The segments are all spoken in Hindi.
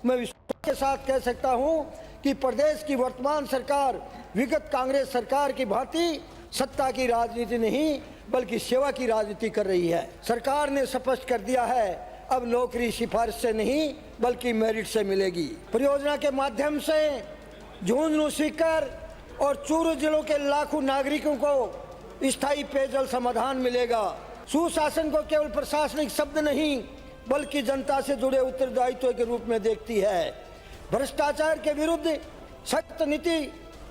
मैं विश्वास के साथ कह सकता हूं कि प्रदेश की वर्तमान सरकार विगत कांग्रेस सरकार की भांति सत्ता की राजनीति नहीं बल्कि सेवा की राजनीति कर रही है। सरकार ने स्पष्ट कर दिया है, अब नौकरी सिफारिश से नहीं बल्कि मेरिट से मिलेगी। परियोजना के माध्यम से झुंझुनू, सीकर और चूरू जिलों के लाखों नागरिकों को स्थायी पेयजल समाधान मिलेगा। सुशासन को केवल प्रशासनिक शब्द नहीं बल्कि जनता से जुड़े उत्तरदायित्व के रूप में देखती है। भ्रष्टाचार के विरुद्ध सख्त नीति,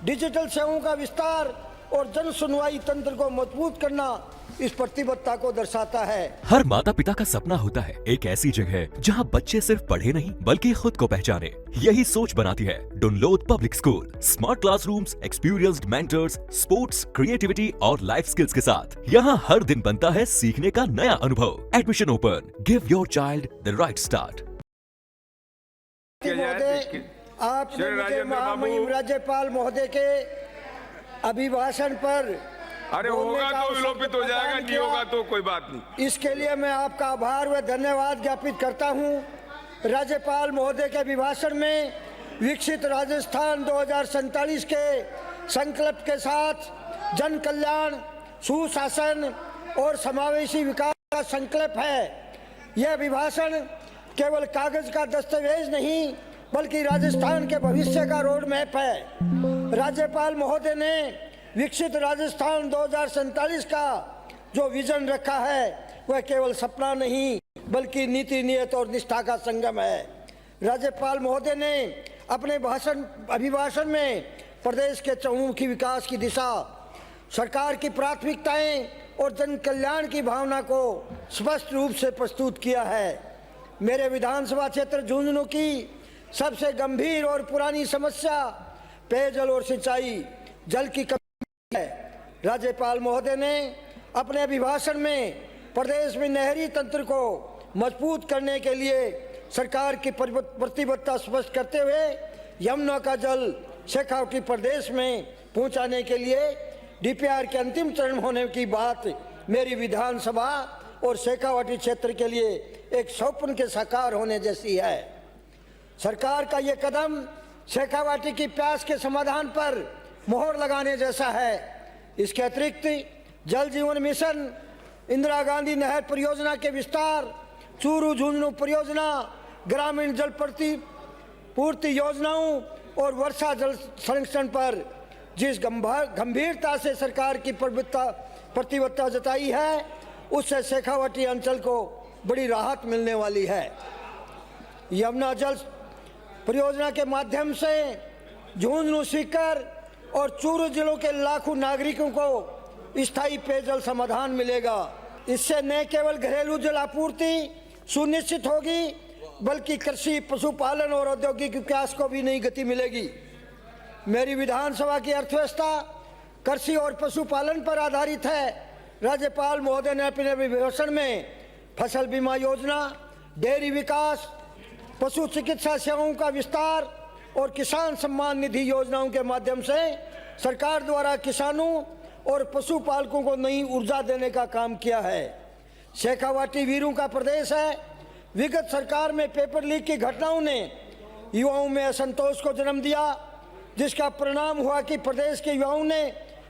डिजिटल सेवाओं का विस्तार और जन सुनवाई तंत्र को मजबूत करना इस प्रतिबद्धता को दर्शाता है। हर माता पिता का सपना होता है एक ऐसी जगह जहां बच्चे सिर्फ पढ़े नहीं बल्कि खुद को पहचाने। यही सोच बनाती है Dunlod public school. Smart classrooms, experienced mentors, sports, creativity और लाइफ स्किल्स के साथ यहाँ हर दिन बनता है सीखने का नया अनुभव। Admission open. Give your child the right start. आपने मुझे महामहिम राज्यपाल महोदय के अभिभाषण पर अरे होगा तो विलोपित हो जाएगा, नहीं होगा तो कोई बात नहीं। इसके लिए मैं आपका आभार व धन्यवाद ज्ञापित करता हूं। राज्यपाल महोदय के अभिभाषण में विकसित राजस्थान 2047 के संकल्प के साथ जन कल्याण, सुशासन और समावेशी विकास का संकल्प है। यह अभिभाषण केवल कागज का दस्तावेज नहीं बल्कि राजस्थान के भविष्य का रोड मैप है। राज्यपाल महोदय ने विकसित राजस्थान 2047 का जो विजन रखा है वह केवल सपना नहीं बल्कि नीति, नियत और निष्ठा का संगम है। राज्यपाल महोदय ने अपने अभिभाषण में प्रदेश के चहुमुखी विकास की दिशा, सरकार की प्राथमिकताएं और जन कल्याण की भावना को स्पष्ट रूप से प्रस्तुत किया है। मेरे विधानसभा क्षेत्र झुंझुनू की सबसे गंभीर और पुरानी समस्या पेयजल और सिंचाई जल की कमी है। राज्यपाल महोदय ने अपने अभिभाषण में प्रदेश में नहरी तंत्र को मजबूत करने के लिए सरकार की प्रतिबद्धता स्पष्ट करते हुए यमुना का जल शेखावटी प्रदेश में पहुंचाने के लिए डीपीआर के अंतिम चरण होने की बात मेरी विधानसभा और शेखावटी क्षेत्र के लिए एक स्वप्न के साकार होने जैसी है। सरकार का ये कदम शेखावटी की प्यास के समाधान पर मोहर लगाने जैसा है। इसके अतिरिक्त जल जीवन मिशन, इंदिरा गांधी नहर परियोजना के विस्तार, चूरू झुंझुनू परियोजना, ग्रामीण जल पूर्ति योजनाओं और वर्षा जल संरक्षण पर जिस गंभीरता से सरकार की प्रतिबद्धता जताई है उससे शेखावटी अंचल को बड़ी राहत मिलने वाली है। यमुना जल परियोजना के माध्यम से झुंझुनू, सीकर और चूरू जिलों के लाखों नागरिकों को स्थायी पेयजल समाधान मिलेगा। इससे न केवल घरेलू जल आपूर्ति सुनिश्चित होगी बल्कि कृषि, पशुपालन और औद्योगिक विकास को भी नई गति मिलेगी। मेरी विधानसभा की अर्थव्यवस्था कृषि और पशुपालन पर आधारित है। राज्यपाल महोदय ने अपने अभिभाषण में फसल बीमा योजना, डेयरी विकास, पशु चिकित्सा सेवाओं का विस्तार और किसान सम्मान निधि योजनाओं के माध्यम से सरकार द्वारा किसानों और पशुपालकों को नई ऊर्जा देने का काम किया है। शेखावटी वीरों का प्रदेश है। विगत सरकार में पेपर लीक की घटनाओं ने युवाओं में असंतोष को जन्म दिया, जिसका परिणाम हुआ कि प्रदेश के युवाओं ने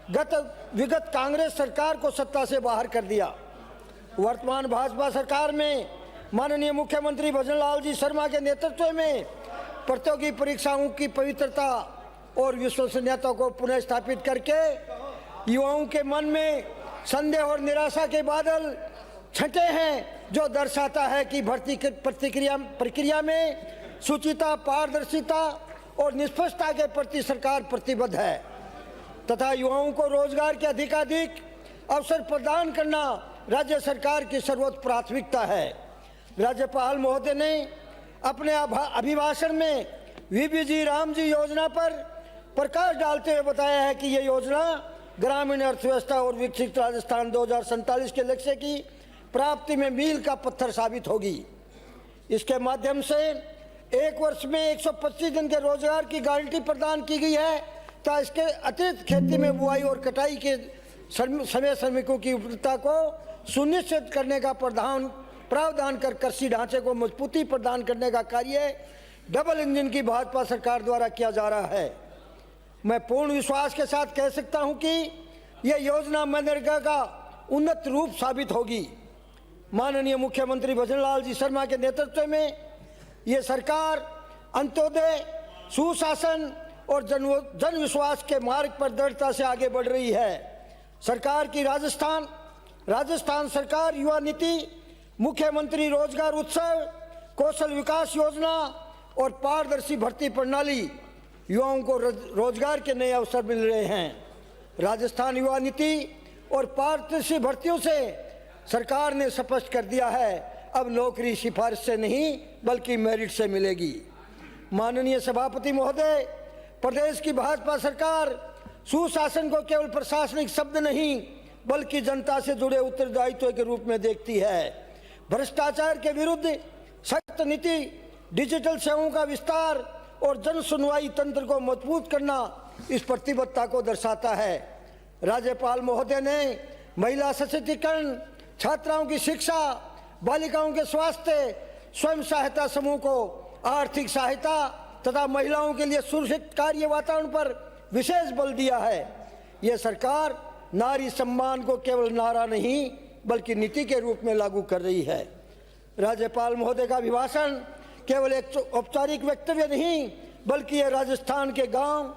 विगत कांग्रेस सरकार को सत्ता से बाहर कर दिया। वर्तमान भाजपा सरकार में माननीय मुख्यमंत्री भजन लाल जी शर्मा के नेतृत्व में प्रतियोगी परीक्षाओं की पवित्रता और विश्वसनीयता को पुनः स्थापित करके युवाओं के मन में संदेह और निराशा के बादल छटे हैं, जो दर्शाता है कि भर्ती प्रक्रिया में शुचिता, पारदर्शिता और निष्पक्षता के प्रति सरकार प्रतिबद्ध है तथा युवाओं को रोजगार के अधिकाधिक अवसर प्रदान करना राज्य सरकार की सर्वोच्च प्राथमिकता है। राज्यपाल महोदय ने अपने अभिभाषण में वीबीजी रामजी योजना पर प्रकाश डालते हुए बताया है कि यह योजना ग्रामीण अर्थव्यवस्था और विकसित राजस्थान 2047 के लक्ष्य की प्राप्ति में मील का पत्थर साबित होगी। इसके माध्यम से एक वर्ष में 125 दिन के रोजगार की गारंटी प्रदान की गई है तथा इसके अतिरिक्त खेती में बुआई और कटाई के समय श्रमिकों की उपलब्धता को सुनिश्चित करने का प्रावधान कर कृषि ढांचे को मजबूती प्रदान करने का कार्य डबल इंजन की भाजपा सरकार द्वारा किया जा रहा है। मैं पूर्ण विश्वास के साथ कह सकता हूं कि यह योजना मनरेगा का उन्नत रूप साबित होगी। माननीय मुख्यमंत्री भजनलाल जी शर्मा के नेतृत्व में ये सरकार अंत्योदय, सुशासन और जन विश्वास के मार्ग पर दृढ़ता से आगे बढ़ रही है। सरकार की राजस्थान सरकार युवा नीति, मुख्यमंत्री रोजगार उत्सव, कौशल विकास योजना और पारदर्शी भर्ती प्रणाली युवाओं को रोजगार के नए अवसर मिल रहे हैं। राजस्थान युवा नीति और पारदर्शी भर्तियों से सरकार ने स्पष्ट कर दिया है, अब नौकरी सिफारिश से नहीं बल्कि मेरिट से मिलेगी। माननीय सभापति महोदय, प्रदेश की भाजपा सरकार सुशासन को केवल प्रशासनिक शब्द नहीं बल्कि जनता से जुड़े उत्तरदायित्व के रूप में देखती है। भ्रष्टाचार के विरुद्ध सख्त नीति, डिजिटल सेवाओं का विस्तार और जन सुनवाई तंत्र को मजबूत करना इस प्रतिबद्धता को दर्शाता है। राज्यपाल महोदय ने महिला सशक्तिकरण, छात्राओं की शिक्षा, बालिकाओं के स्वास्थ्य, स्वयं सहायता समूह को आर्थिक सहायता तथा महिलाओं के लिए सुरक्षित कार्य वातावरण पर विशेष बल दिया है। यह सरकार नारी सम्मान को केवल नारा नहीं बल्कि नीति के रूप में लागू कर रही है। राज्यपाल महोदय का अभिभाषण केवल एक औपचारिक वक्तव्य नहीं बल्कि यह राजस्थान के गांव,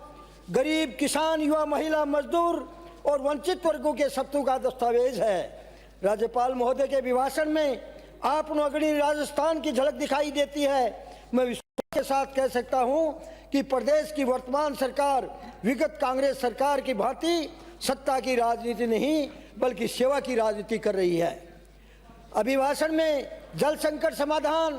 गरीब, किसान, युवा, महिला, मजदूर और वंचित वर्गों के सत्तू का दस्तावेज है। राज्यपाल महोदय के अभिभाषण में आप अग्रणी राजस्थान की झलक दिखाई देती है। मैं विश्वास के साथ कह सकता हूं कि प्रदेश की वर्तमान सरकार विगत कांग्रेस सरकार की भांति सत्ता की राजनीति नहीं बल्कि सेवा की राजनीति कर रही है। अभिभाषण में जल संकट समाधान,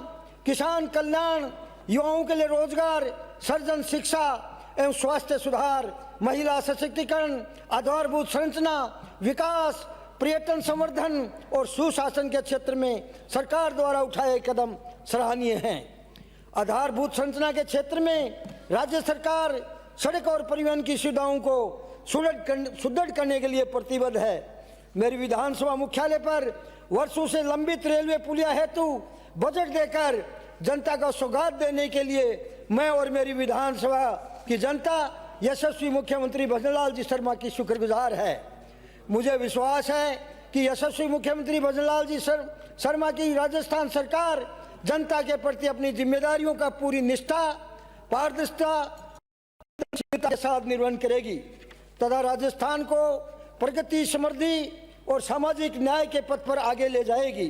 किसान कल्याण, युवाओं के लिए रोजगार सृजन, शिक्षा एवं स्वास्थ्य सुधार, महिला सशक्तिकरण, आधारभूत संरचना विकास, पर्यटन संवर्धन और सुशासन के क्षेत्र में सरकार द्वारा उठाए कदम सराहनीय हैं। आधारभूत संरचना के क्षेत्र में राज्य सरकार सड़क और परिवहन की सुविधाओं को सुदृढ़ करने के लिए प्रतिबद्ध है। मेरी विधानसभा मुख्यालय पर वर्षों से लंबित रेलवे पुलिया हेतु बजट देकर जनता को सौगात देने के लिए मैं और मेरी विधानसभा की जनता यशस्वी मुख्यमंत्री भजनलाल जी शर्मा की शुक्रगुजार है। मुझे विश्वास है कि यशस्वी मुख्यमंत्री भजनलाल जी शर्मा की राजस्थान सरकार जनता के प्रति अपनी जिम्मेदारियों का पूरी निष्ठा, पारदर्शिता के साथ निर्वहन करेगी तथा राजस्थान को प्रगति, समृद्धि और सामाजिक न्याय के पथ पर आगे ले जाएगी।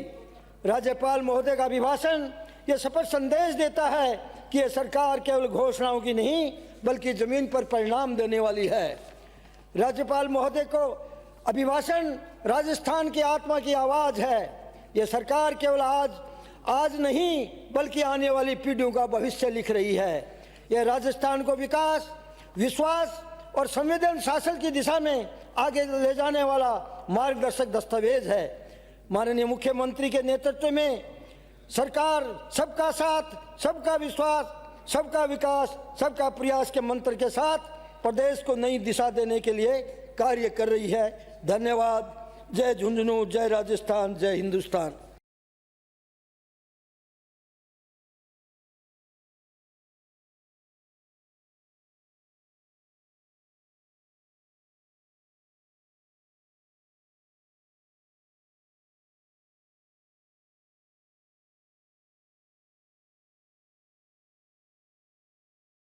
राज्यपाल महोदय का अभिभाषण यह स्पष्ट संदेश देता है कि यह सरकार केवल घोषणाओं की नहीं बल्कि जमीन पर परिणाम देने वाली है। राज्यपाल महोदय को अभिभाषण राजस्थान की आत्मा की आवाज है। यह सरकार केवल आज नहीं बल्कि आने वाली पीढ़ियों का भविष्य लिख रही है। यह राजस्थान को विकास, विश्वास और संवेदन शासन की दिशा में आगे ले जाने वाला मार्गदर्शक दस्तावेज है। माननीय मुख्यमंत्री के नेतृत्व में सरकार सबका साथ, सबका विश्वास, सबका विकास, सबका प्रयास के मंत्र के साथ प्रदेश को नई दिशा देने के लिए कार्य कर रही है। धन्यवाद। जय झुंझुनू, जय राजस्थान, जय हिंदुस्तान।